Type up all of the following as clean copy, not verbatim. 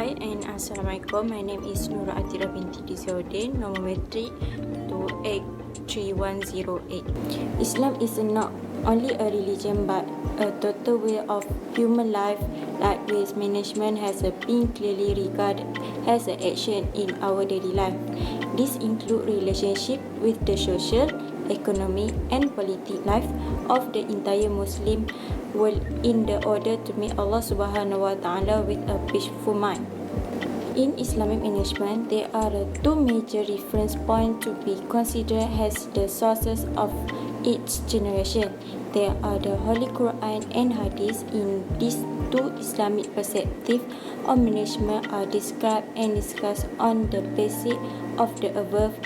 Hi and Assalamualaikum. My name is Nura Atira binti Dizaudin, nomor metrik 283108. Islam is not only a religion but a total way of human life. Like waste management has been clearly regarded as an action in our daily life. This includes relationship with the social, economic and political life of the entire Muslim world in the order to meet Allah Subhanahu wa Ta'ala with a peaceful mind. In Islamic management, there are two major reference points to be considered as the sources of each generation. There are the Holy Quran and Hadith. In these two Islamic perspectives of management are described and discussed on the basis of the above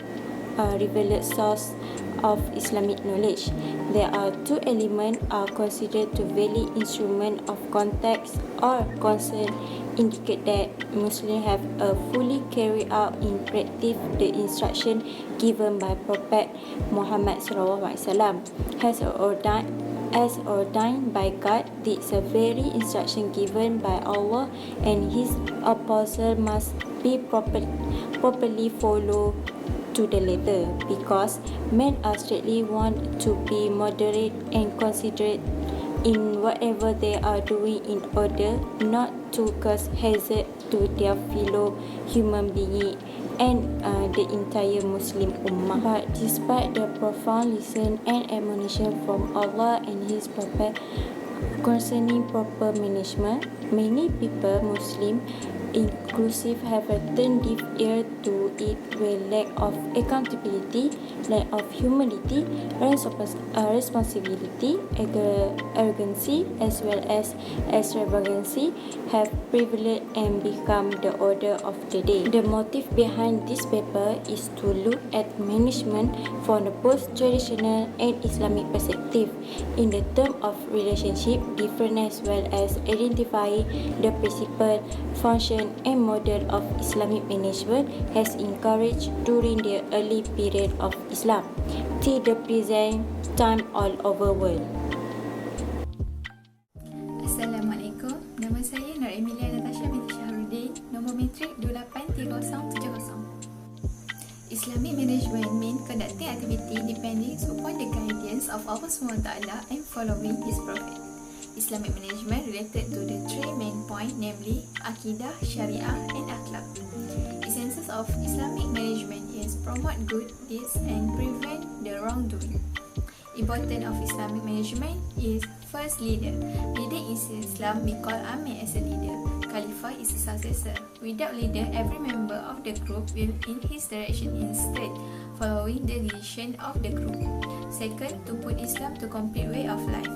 revealed source of Islamic knowledge. There are two elements are considered to valid instrument of context or concern indicate that Muslims have fully carried out in practice the instruction given by Prophet Muhammad SAW as ordained by God. This very instruction given by Allah and His apostle must be properly followed to the letter, because men are strictly want to be moderate and considerate in whatever they are doing in order not to cause hazard to their fellow human being and the entire Muslim Ummah. But despite the profound lesson and admonition from Allah and His Prophet concerning proper management, many people, Muslim inclusive, have turned deaf ear to it with lack of accountability, lack of humility, responsibility, arrogancy, as well as extravagancy have prevailed and become the order of the day. The motive behind this paper is to look at management from the both traditional and Islamic perspective in the term of relationship different, as well as identifying the principle, function and model of Islamic management has encouraged during the early period of Islam till the present time all over world. Assalamualaikum. Nama saya Nur Emilia Natasha binti Syahrudin, nombor metrik 283070. Islamic management means conducting activity depending upon the guidance of Allah SWT and following His Prophet. Islamic management related to the three main points, namely Akidah, Sharia and Akhlaq. Essence of Islamic management is promote good deeds and prevent the wrongdoing. Importance of Islamic management is first, leader. Leader in Islam we call Amir as a leader. Khalifah is a successor. Without leader, every member of the group will in his direction instead, following the decision of the group. Second, to put Islam to complete way of life.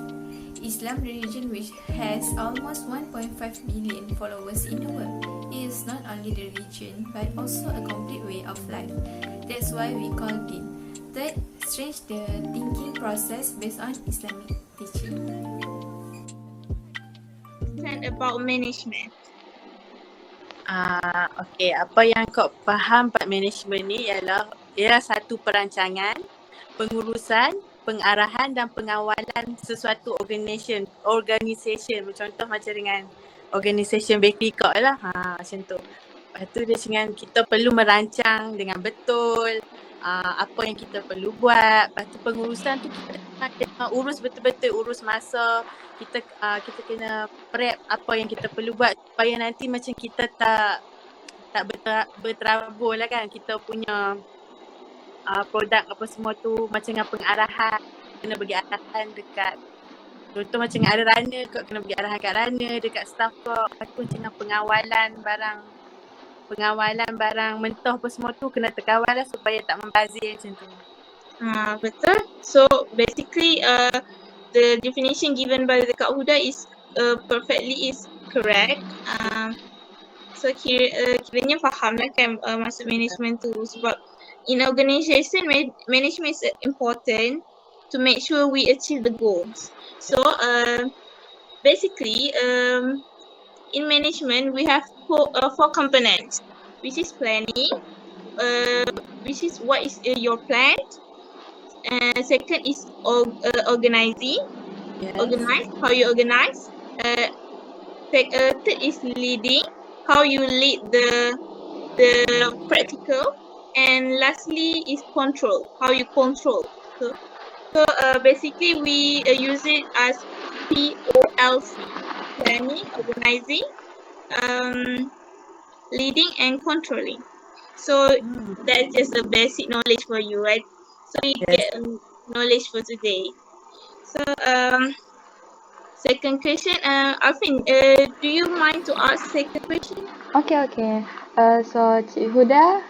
Islam religion which has almost 1.5 billion followers in the world. It is not only the religion but also a complete way of life. That's why we call it. Third, change the thinking process based on Islamic teaching. About management. Okey, apa yang kau faham part management ni ialah satu perancangan, pengurusan, pengarahan dan pengawalan sesuatu organisation. Contoh macam dengan organisation bakery kau lah. Macam tu. Lepas tu dia dengan kita perlu merancang dengan betul apa yang kita perlu buat. Lepas tu pengurusan tu kita kena urus betul-betul, urus masa. Kita kena prep apa yang kita perlu buat supaya nanti macam kita tak berterabur lah kan. Kita punya produk apa semua tu macam dengan pengarahan, kena bagi arahan dekat, contoh macam dengan ada runner, kau kena bagi arahan kat runner, dekat staff kau. Lepas tu macam dengan pengawalan barang mentah apa semua tu kena terkawal lah supaya tak membazir macam tu. Betul. So basically the definition given by the Kak Huda is perfectly is correct. So kiranya faham lah kan maksud management tu, sebab in organisation management is important to make sure we achieve the goals. So basically in management we have four components, which is planning, which is what is your plan. Second is organizing. Yes. Organize, how you organize. Third is leading. how you lead the practical, and lastly is control, how you control. So basically we use it as POLC: planning, organizing, um, leading and controlling. So that's just a basic knowledge for you, right? So you Yes. get knowledge for today. So second question, Alvin, do you mind to ask second question? Okay. So, Cik Huda,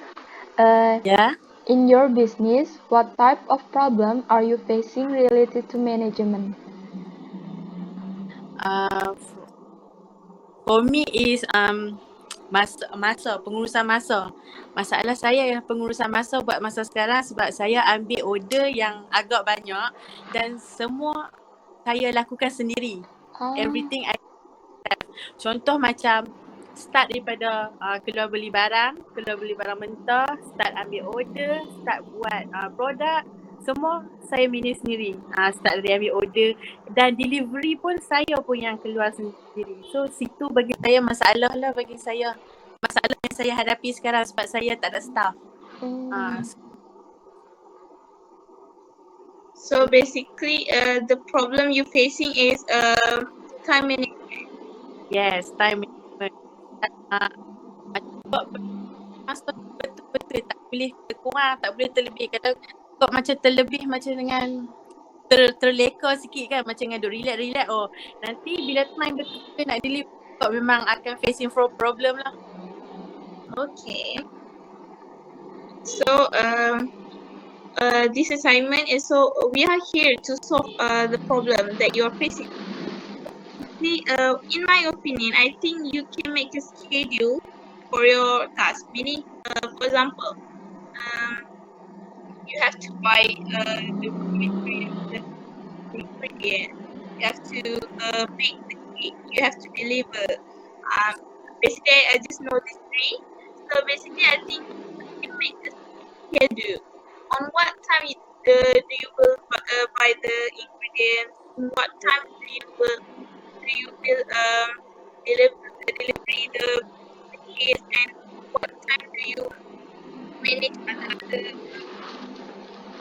Yeah. in your business, what type of problem are you facing related to management? Uh, for me is masa pengurusan masa. Masalah saya yang pengurusan masa buat masa sekarang sebab saya ambil order yang agak banyak dan semua saya lakukan sendiri. Oh, Everything I contoh macam start daripada keluar beli barang mentah, start ambil order, start buat produk, semua saya manage sendiri. Start dari ambil order dan delivery pun saya pun yang keluar sendiri. So situ bagi saya masalah lah bagi saya. Masalah yang saya hadapi sekarang sebab saya tak ada staff. So basically, the problem you facing is time management. Yes, time management. Masa betul-betul tak boleh terkurang, tak boleh terlebih. Kalau kau macam terlebih macam dengan terleka sikit kan, macam dengan duk relax, oh nanti bila time betul-betul nak deliver kau memang akan facing problem lah. Okay. So this assignment is we are here to solve the problem that you are facing. In my opinion, I think you can make a schedule for your task. Meaning, for example, you have to buy the ingredient. You have to make the cake. You have to deliver. Basically, I just know these three. So basically, I think you can make a schedule on what time do you will buy the ingredients. What time do you will delivery the case, and what time do you manage other.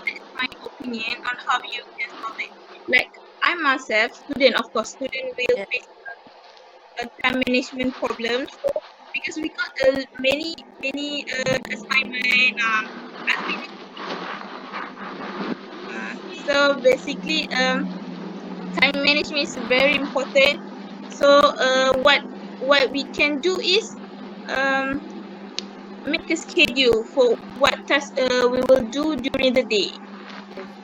That's my opinion on how you can solve it. Like I myself, student will Yeah. face a time management problem. So because we got many assignment, so basically time management is very important. So what we can do is make a schedule for what task we will do during the day.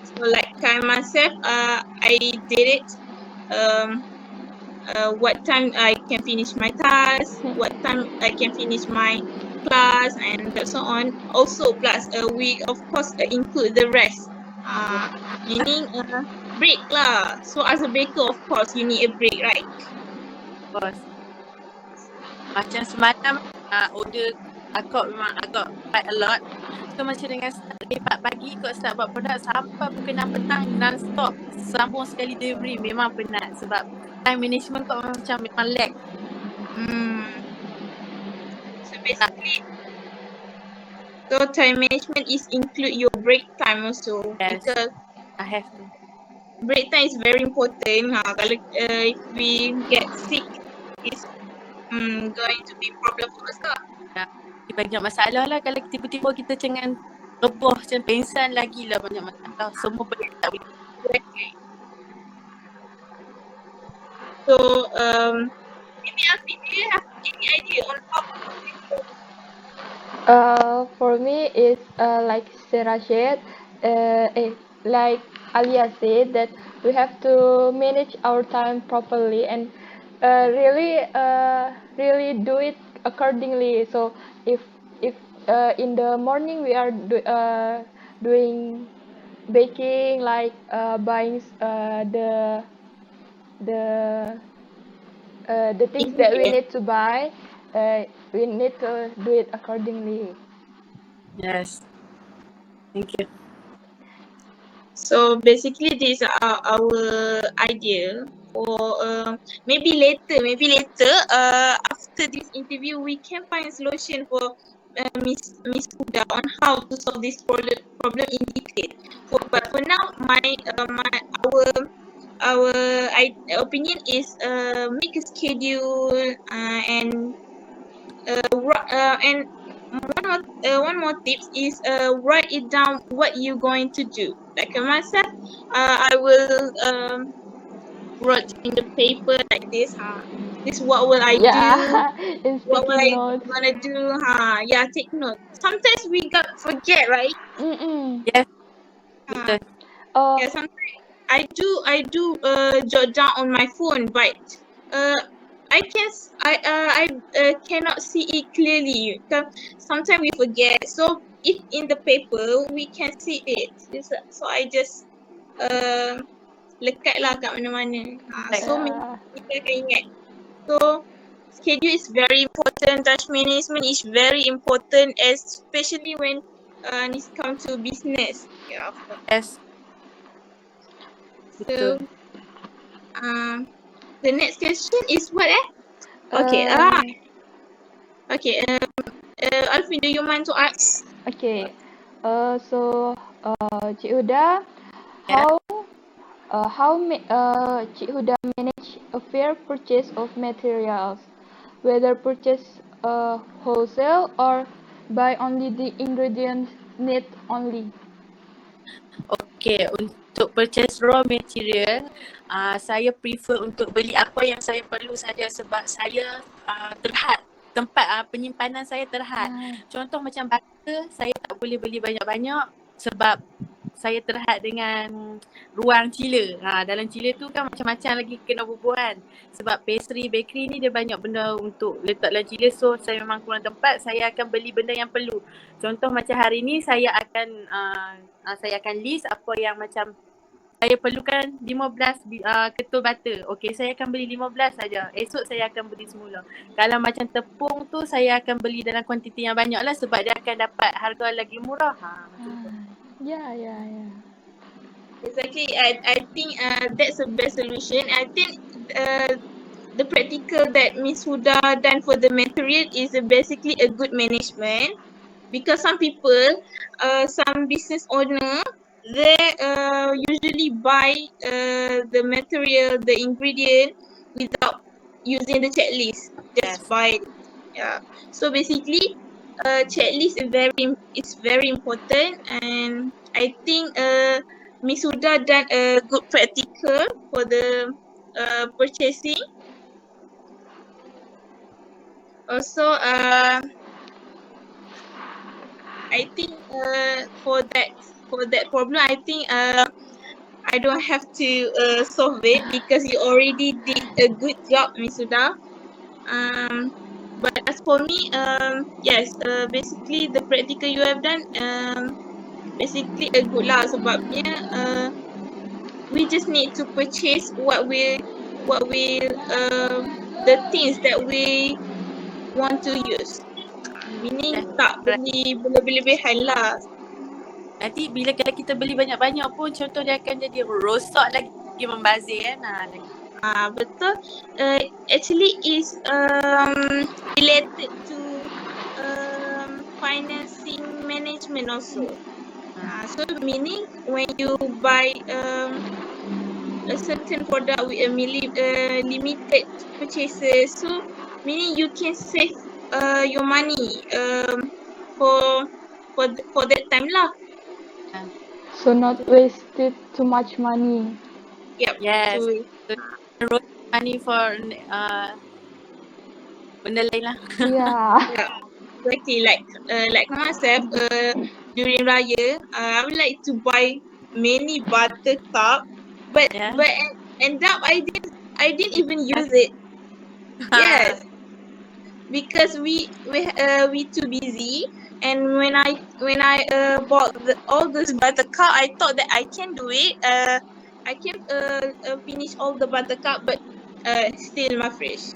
So like I myself, I did it. What time I can finish my task, what time I can finish my class, and so on. Also, plus we of course include the rest. Meaning break lah. So as a baker, of course, you need a break, right? Of course. Macam semalam order akak memang agak quite a lot. So macam dengan start dari 4 pagi kot start buat produk sampai pukul 6 petang non-stop. Sambung sekali delivery memang penat sebab time management kot memang lag. So basically, so time management is include your break time also. Yes. Because I have to. break time is very important. Kalau if we get sick, it's going to be problem for us lah. Banyak masalah lah kalau tiba-tiba kita jangan roboh macam pengsan lagi lah banyak masalah. Semua benda tak boleh. Exactly. So maybe Alfie, do you have any idea on how for me, it's like Sarah said, like Alia said, that we have to manage our time properly and really do it accordingly. So if in the morning we are doing baking, like buying the things that we need to buy, we need to do it accordingly. Yes. Thank you. So basically, this is our idea. or maybe later after this interview we can find a solution for Miss Huda on how to solve this problem in detail. But for now, our opinion is make a schedule and one more tips is write it down what you're going to do. Like myself, I will write in the paper like this. This what will I do? Yeah, in What will speaking I notes. gonna do? Yeah, take note. Sometimes we got forget, right? Mm-mm. Yes, Uh, betul. Oh, yeah, sometimes I do jot down on my phone, but uh I cannot see it clearly. Sometimes we forget. So if in the paper we can see it. So I just uh lekat lah kat mana-mana. Like, So yeah. kita akan ingat. So schedule is very important. Touch management is very important, especially when it comes to business. Yeah, of course. yes, So betul. the next question is what? Okay. Uh, Okay. Alvin, do you mind to ask? okay. So, Cik Huda, Yeah. Cik Huda manage a fair purchase of materials, whether purchase wholesale or buy only the ingredients need only. Okay, untuk purchase raw material, saya prefer untuk beli apa yang saya perlu saja sebab saya terhad. Tempat penyimpanan saya terhad. Contoh macam butter, saya tak boleh beli banyak-banyak sebab saya terhad dengan ruang chiller. Dalam chiller tu kan macam-macam lagi kena bubuhan. Sebab pastry, bakery ni dia banyak benda untuk letak dalam chiller. So saya memang kurang tempat, saya akan beli benda yang perlu. Contoh macam hari ni saya akan list apa yang macam saya perlukan 15 ketul butter. Okey, saya akan beli 15 saja. Esok saya akan beli semula. Kalau macam tepung tu saya akan beli dalam kuantiti yang banyak lah sebab dia akan dapat harga lagi murah. Macam tu. Yeah. Exactly. I think that's the best solution. I think the practical that Miss Huda done for the material is basically a good management, because some people, some business owner, they usually buy the material, the ingredient without using the checklist. Just Yes. buy it. Yeah. So basically, checklist is very important, and I think Miss Huda done a good practical for the purchasing. Also, I think for that problem, I think I don't have to solve it because you already did a good job, Miss Huda. But as for me, yes, basically the practical you have done, basically a good lah sebabnya we just need to purchase what will the things that we want to use. Meaning tak beli berlebih-lebihan lah. Nanti bila kalau kita beli banyak-banyak pun contoh dia akan jadi rosak lagi membazir kan. Betul. Actually is related to financing management also. So meaning when you buy a certain product with a limited purchases, so meaning you can save your money for that time lah. So not wasted too much money. Yep. Yes. So, Money for benda lain lah. Yeah. yeah. Exactly. Like myself, during Raya, I would like to buy many buttercup, but Yeah. but end up I didn't even use it. Yes, because we too busy, and when I bought all those buttercup, I thought that I can do it. I can finish all the buttercup, but still my fridge.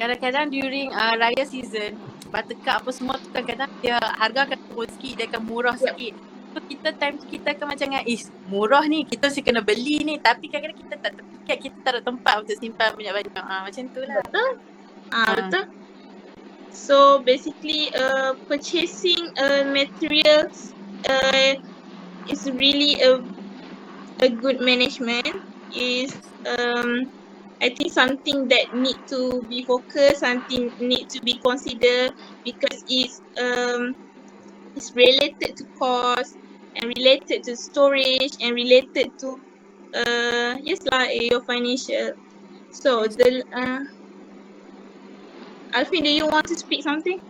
Kadang-kadang during raya season, buttercup apa semua tu kadang-kadang dia harga akan turun sikit, dia akan murah Yep. sikit. So kita time tu kita akan macam murah ni, kita mesti kena beli ni. Tapi kadang-kadang kita tak terpikat, kita tak ada tempat untuk simpan banyak-banyak. Macam tu lah. Betul? Betul. So basically, purchasing materials is really a good management. Is I think something that need to be focused, something need to be considered, because it's related to cost and related to storage and related to yes lah, your financial. So the Alfie, do you want to speak something?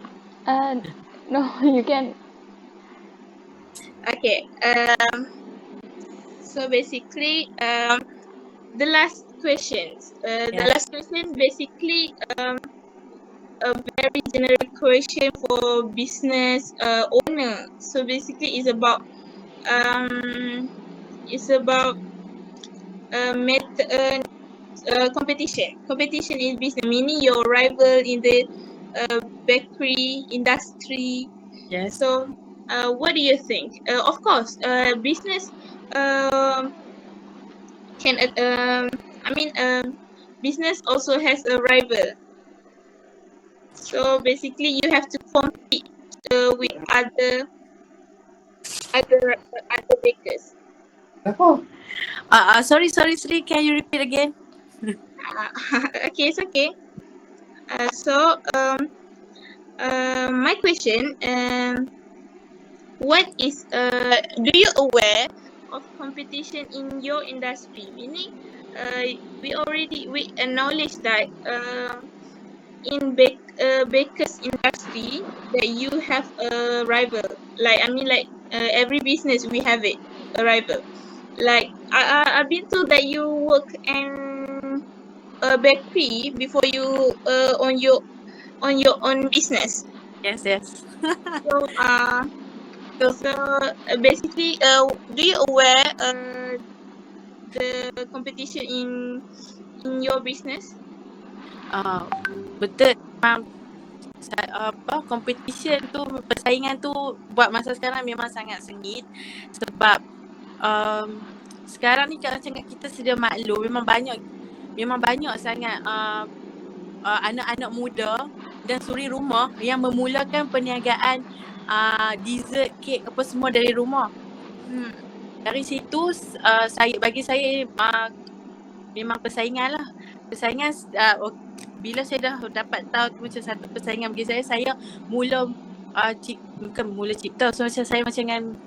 No, you can. Okay. So basically, the last questions. The last question basically a very general question for business owner. So basically, it's about competition. Competition in business, meaning your rival in the bakery industry. Yes. So, what do you think? Of course, business can. Business also has a rival. So basically, you have to compete with other bakers. Sorry, Sri. Can you repeat again? Okay, it's okay. So my question, what is do you aware of competition in your industry? Meaning, we acknowledge that in bakers industry that you have a rival. Like every business we have it, a rival. Like I've been told that you work in a bakery before you on your own business. Yes. So basically, do you aware the competition in your business? Betul. Competition tu, persaingan tu buat masa sekarang memang sangat sengit. Sebab sekarang ni kalau cakap kita sedia maklum, memang banyak sangat anak-anak muda dan suri rumah yang memulakan perniagaan dessert, kek apa semua dari rumah. Dari situ bagi saya memang persaingan lah. Persaingan bila saya dah dapat tahu macam satu persaingan bagi saya mula bukan mula cipta. So macam saya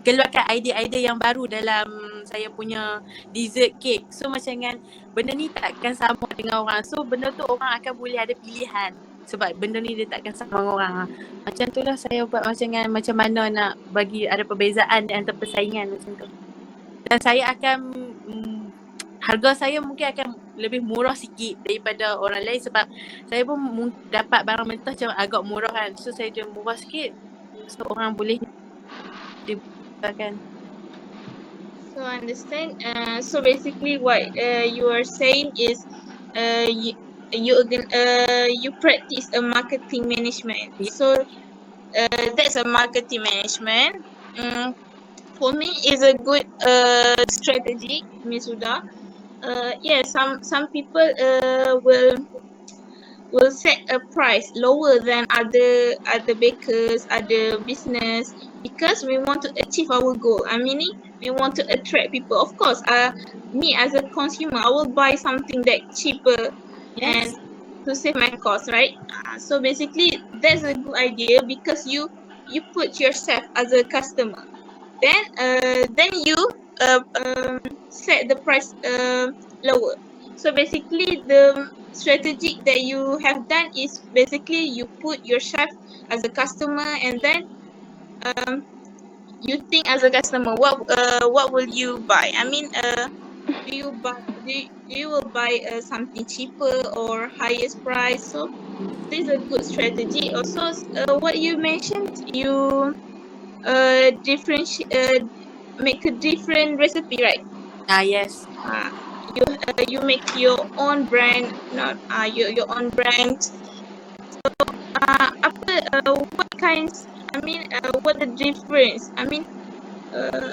keluarkan idea-idea yang baru dalam saya punya dessert cake. So macam benda ni takkan sama dengan orang. So benda tu orang akan boleh ada pilihan. Sebab benda ni dia takkan sama dengan orang. Macam tu lah saya buat macam mana nak bagi ada perbezaan di antara persaingan macam tu. Dan saya akan harga saya mungkin akan lebih murah sikit daripada orang lain sebab saya pun dapat barang mentah macam agak murah kan. So saya jual murah sikit. So orang boleh diberikan. So understand. So basically what you are saying is you practice a marketing management. So that's a marketing management. For me, is a good strategy, Ms. Uda. Some people will set a price lower than other bakers, other business, because we want to achieve our goal. Meaning we want to attract people. Of course, me as a consumer, I will buy something that cheaper and to save my cost, right? So basically, that's a good idea because you put yourself as a customer. Then you set the price lower. So basically, the strategy that you have done is basically you put yourself as a customer, and then you think as a customer what will you buy? Do you will buy something cheaper or highest price? So this is a good strategy. Also, what you mentioned, you make a different recipe, right? Yes. You make your own brand, not your own brand. So what kinds? What the difference?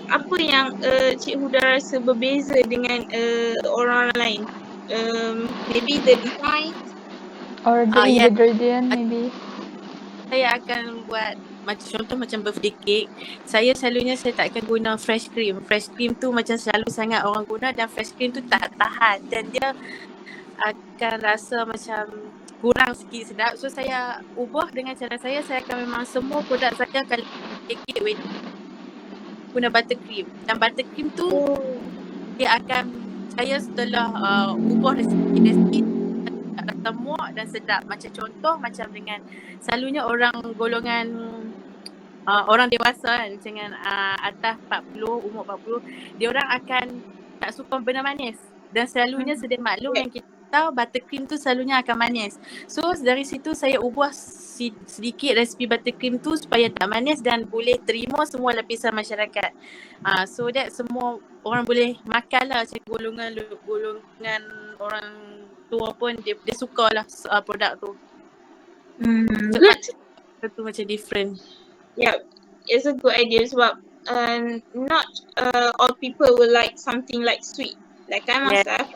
apa yang Cik Huda rasa berbeza dengan orang lain? Maybe the design. Or the Ya, ingredient maybe. saya akan buat contoh macam birthday cake. Saya selalunya saya tak akan guna fresh cream. Fresh cream tu macam selalu sangat orang guna dan fresh cream tu tak tahan dan dia akan rasa macam kurang sikit sedap. So saya ubah dengan cara saya akan memang semua produk saya akan cake with guna buttercream. Dan buttercream tu dia akan saya setelah ubah resipi rasa muak dan sedap. Macam contoh macam dengan selalunya orang golongan orang dewasa kan dengan atas 40, umur 40, dia orang akan tak suka benda manis. Dan selalunya sedia maklum yang kita tahu buttercream tu selalunya akan manis. So dari situ saya ubah sedikit resipi buttercream tu supaya tak manis dan boleh terima semua lapisan masyarakat. So that semua orang boleh makan lah, macam golongan orang tua pun dia sukalah produk tu. Good. Tu macam different. Yeah, it's a good idea sebab not all people will like something like sweet. Like I myself,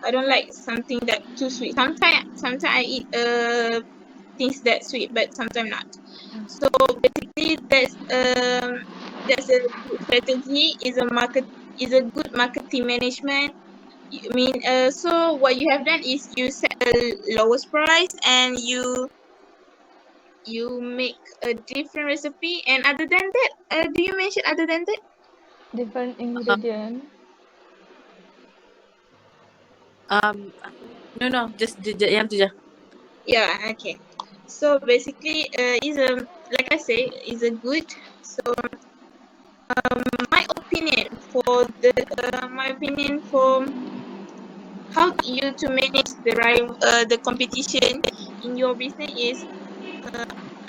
I don't like something that too sweet. Sometimes I eat things that sweet, but sometimes not. So basically, that's a good strategy. Is a good marketing management. I mean, so what you have done is you set a lowest price and you make a different recipe, and other than that, do you mention other than that? Different ingredient. No, just yang tu je. Yeah, okay. So basically, is a like I say, is a good. So my opinion for how you to manage the competition in your business is.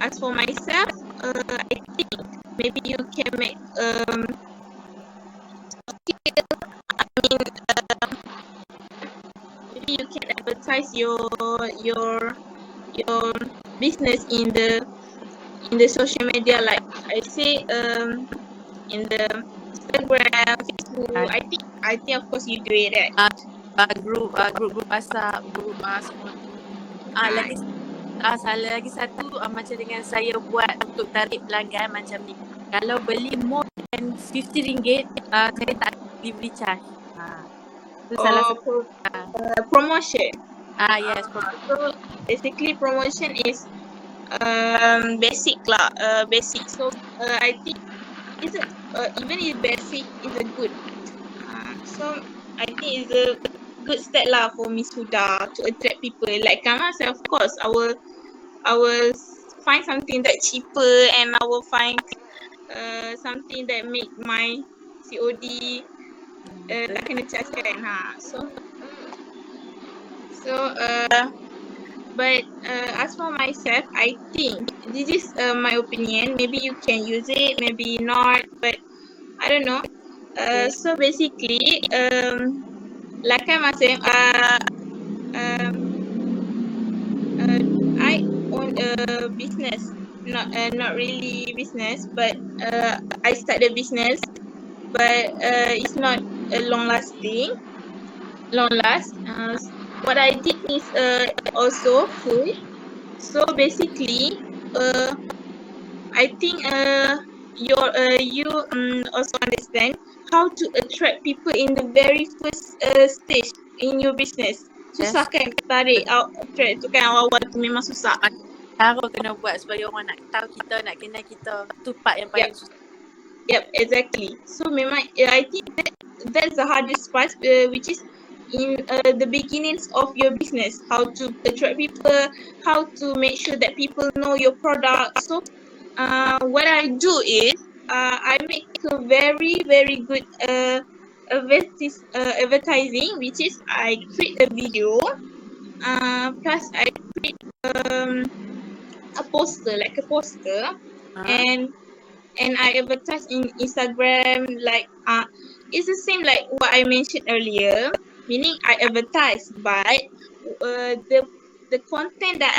As for myself, I think maybe you can make maybe you can advertise your business in the social media, like I say in the Instagram, Facebook. I think of course you do it, right? Group WhatsApp, group semua tu. Lagi satu macam dengan saya buat untuk tarik pelanggan macam ni. Kalau beli more than RM50, saya tak delivery charge. Tu salah satu. Promotion. Yes. So basically promotion is basic lah. Basic. So I think even if basic is a good. So I think it's a good step lah for Miss Huda to attract people. Like myself, of course, I will find something that cheaper, and I will find something that make my COD tak kena charge kan. But as for myself, I think this is my opinion. Maybe you can use it, maybe not, but I don't know. So basically, like I was saying, I own a business, not really business, but I started a business, but it's not a long last. What I did is also food. So basically, I think you also understand how to attract people in the very first stage in your business. Susah kan tarik attract tu kan, awal-awal tu memang susah. Cara kena buat supaya orang nak tahu kita, nak kenal kita. Tu part yang paling susah. Yep, exactly. So memang I think that's the hardest part, which is in the beginnings of your business. How to attract people, how to make sure that people know your product. So what I do is I make a very, very good advertising, which is I create a video, plus I create a poster, and I advertise in Instagram, like it's the same like what I mentioned earlier, meaning I advertise, but the content that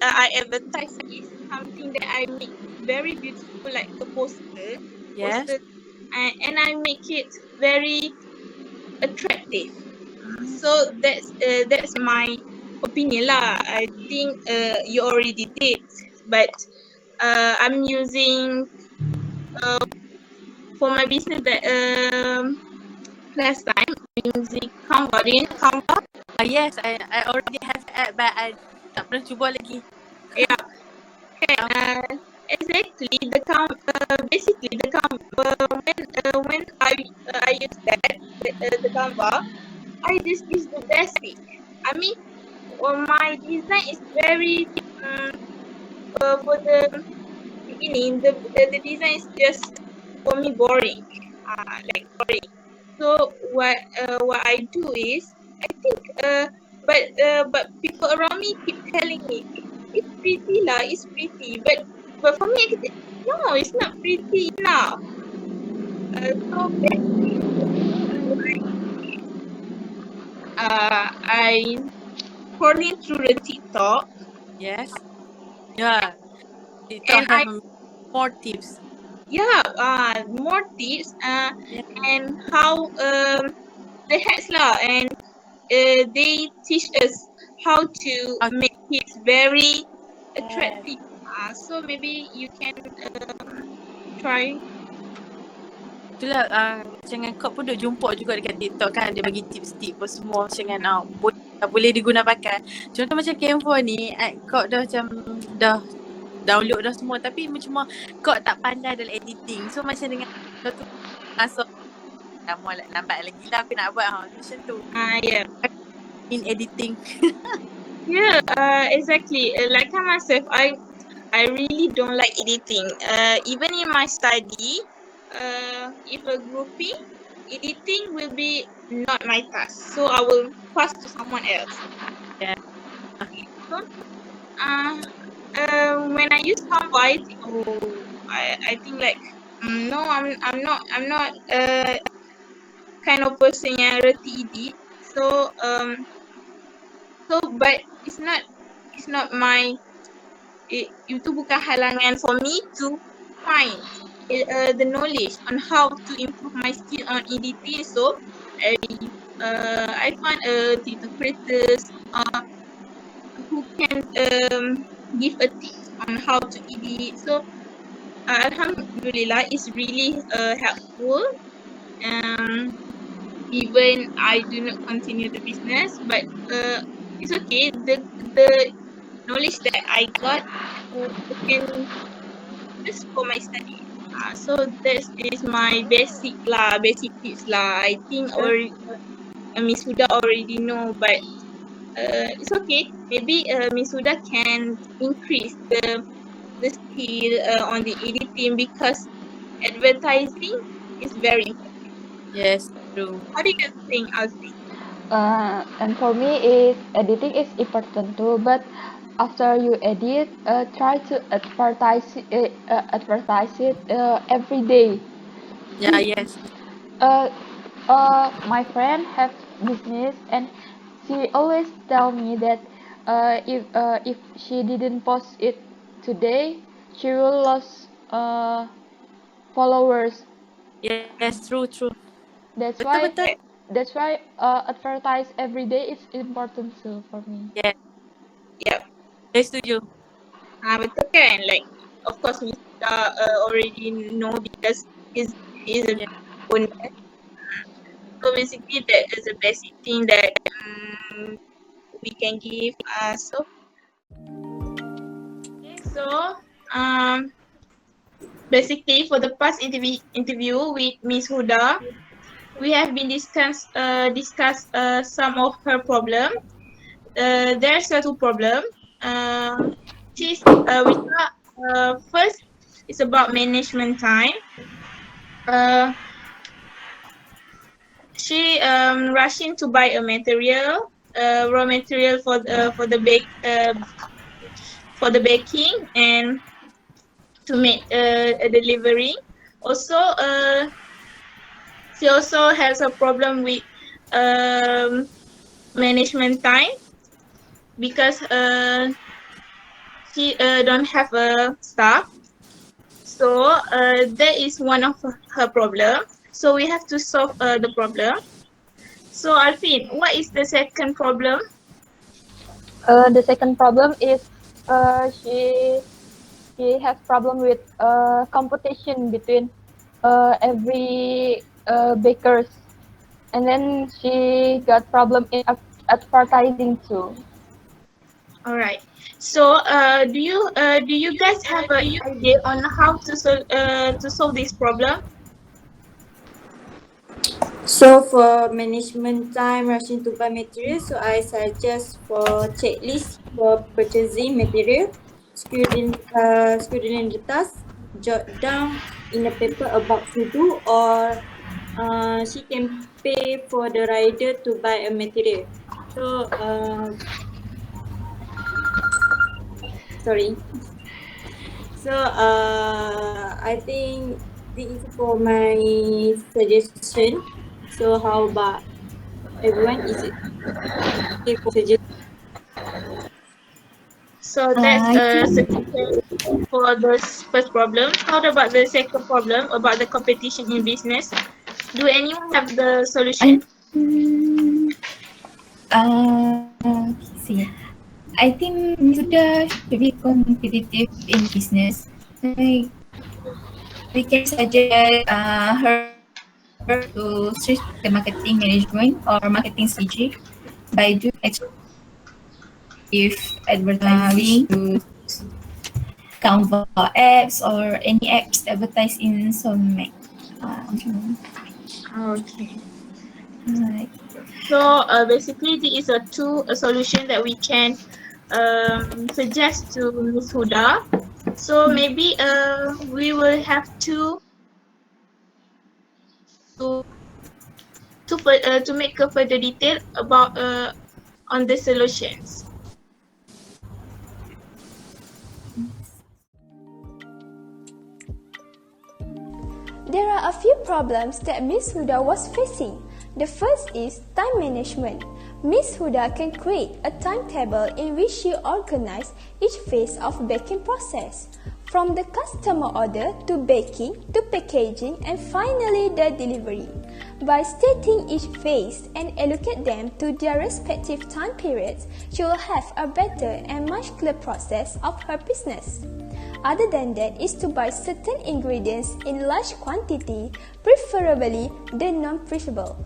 I advertise is something that I make very beautiful, like a poster. Yes. and I make it very attractive. So that's my opinion lah. I think you already did, but I'm using for my business that last time using Canva. Do you know Canva? Yes, I already have app but I tak pernah cuba lagi. Yeah. Kan, exactly basically the Canva when I use that the Canva, I just is the basic. I mean, my design is very for the beginning. The design is just for me boring, like boring. So what I do is I think but people around me keep telling me it's pretty lah, it's pretty, but for me no, it's not pretty enough. So basically I scrolling through the TikTok Yes. Yeah. TikTok and I have more tips. more tips Yeah. and how the hacks lah, and they teach us how to Okay. make it very attractive. So maybe you can try. Itulah macam dengan kau pun duk jumpa juga dekat TikTok kan, dia bagi tips-tips apa semua macam dengan boleh diguna pakai. Contoh macam Canva ni, kau dah macam dah download dah semua tapi macam kau tak pandai dalam editing. So macam dengan kau tu masuk lambat lagi lah aku nak buat macam tu. Yeah. In editing. Yeah, exactly. Like myself, I really don't like editing. Even in my study, if a grouping, editing will be not my task. So I will pass to someone else. Yeah. So, when I use Canva, I think like no, I'm not kind of person yang reti edit. So but it's not my itu bukan halangan for me to find the knowledge on how to improve my skill on editing. So I find TikTok creators who can give a tips on how to edit. So Alhamdulillah, it's really helpful. Even I do not continue the business, but it's okay. The knowledge that I got can just for my study. So that is my basic tips lah. I think Miss Huda already know, but it's okay. Maybe Miss Huda can increase the skill on the editing because advertising is very important. Yes, true. How do you think, Alfie? And for me, editing is important too. But after you edit, try to advertise it every day. Yeah, yes. Uh, my friend have business, and she always tell me that if she didn't post it today, she will lose followers. Yes, true. That's why Betul. advertise every day is important too for me. Yeah, Yep. saya setuju. Betul kan? Like, of course, we already know because he's a Yeah. owner. So basically, that is a basic thing that we can give. Basically, for the past interview with Miss Huda, we have been discuss some of her problem. There's two problem. Which are first is about management time. She rushing to buy a material, raw material for the baking and to make a delivery. Also, she also has a problem with management time because she don't have a staff. So that is one of her problem. So we have to solve the problem. So Alfin, what is the second problem? The second problem is she has problem with competition between every bakers, and then she got problem in advertising too. All right. So do you guys have an idea on how to solve this problem? So for management time rushing to buy material, so I suggest for checklist for purchasing material, scribbling the task, jot down in a paper about to do, or she can pay for the rider to buy a material. So sorry. So I think this is for my suggestion. So how about everyone? Is it okay for suggestion? So that's I a think solution for the first problem. How about the second problem about the competition in business? Do anyone have the solution? I see. I think Suda should be competitive in business. Like, we can suggest her to switch the marketing management or marketing strategy by doing attractive advertising to Canva apps or any apps advertised in some Mac. Okay. Right. So basically, this is a solution that we can suggest to Miss Huda. So maybe we will have to to make a further detail about on the solutions. There are a few problems that Miss Huda was facing. The first is time management. Miss Huda can create a timetable in which she organizes each phase of baking process, from the customer order to baking to packaging and finally the delivery. By stating each phase and allocate them to their respective time periods, she will have a better and much clearer process of her business. Other than that is to buy certain ingredients in large quantity, preferably the non-perishable.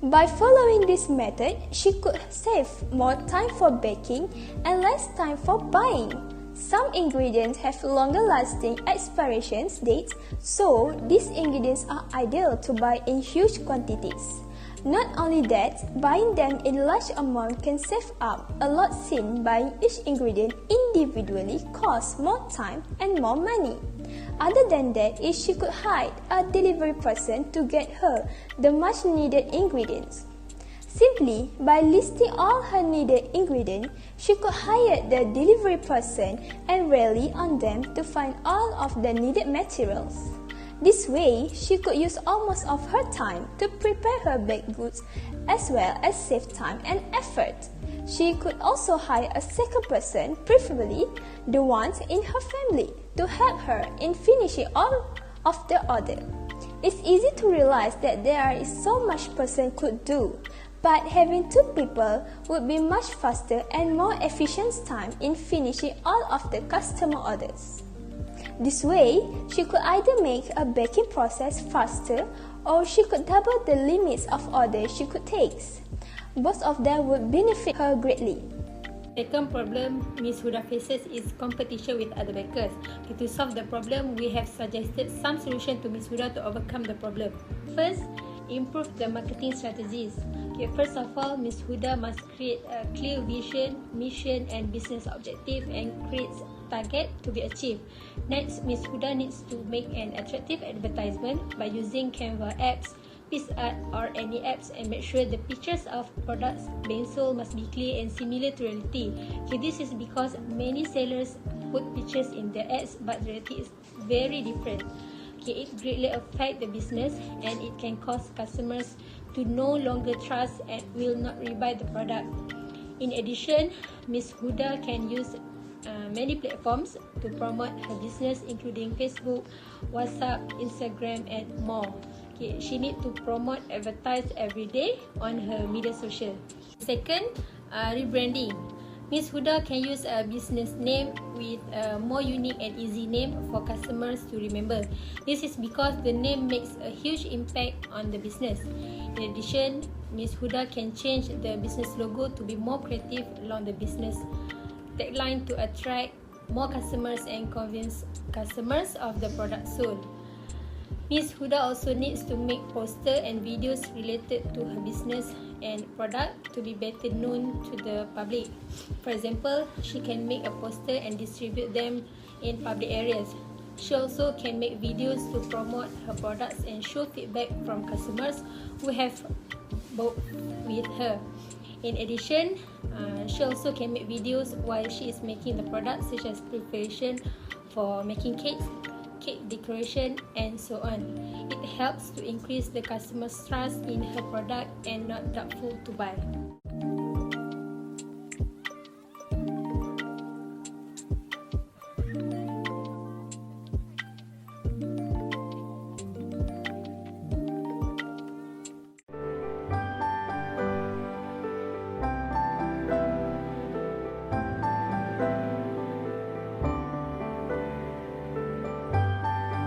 By following this method, she could save more time for baking and less time for buying. Some ingredients have longer lasting expiration dates, so these ingredients are ideal to buy in huge quantities. Not only that, buying them in large amount can save up a lot since buying each ingredient individually costs more time and more money. Other than that is she could hire a delivery person to get her the much needed ingredients. Simply by listing all her needed ingredients, she could hire the delivery person and rely on them to find all of the needed materials. This way, she could use almost of her time to prepare her baked goods as well as save time and effort. She could also hire a second person, preferably the ones in her family, to help her in finishing all of the order. It's easy to realize that there is so much person could do, but having two people would be much faster and more efficient time in finishing all of the customer orders. This way, she could either make a baking process faster or she could double the limits of orders she could take. Both of them would benefit her greatly. Second problem Ms. Huda faces is competition with other bakers. Okay, to solve the problem, we have suggested some solution to Ms. Huda to overcome the problem. First, improve the marketing strategies. Okay, first of all, Ms. Huda must create a clear vision, mission and business objective and create target to be achieved. Next, Ms. Huda needs to make an attractive advertisement by using Canva apps, PixArt or any apps and make sure the pictures of products being sold must be clear and similar to reality. Okay, this is because many sellers put pictures in their ads but reality is very different. Okay, it greatly affects the business and it can cause customers to no longer trust and will not rebuy the product. In addition, Ms. Huda can use many platforms to promote her business, including Facebook, WhatsApp, Instagram, and more. Okay, she need to promote, advertise every day on her media social. Second, rebranding. Miss Huda can use a business name with a more unique and easy name for customers to remember. This is because the name makes a huge impact on the business. In addition, Miss Huda can change the business logo to be more creative along the business tagline to attract more customers and convince customers of the product sold. Miss Huda also needs to make posters and videos related to her business and product to be better known to the public. For example, she can make a poster and distribute them in public areas. She also can make videos to promote her products and show feedback from customers who have bought with her. In addition, she also can make videos while she is making the products, such as preparation for making cakes, cake decoration, and so on. It helps to increase the customer's trust in her product and not doubtful to buy.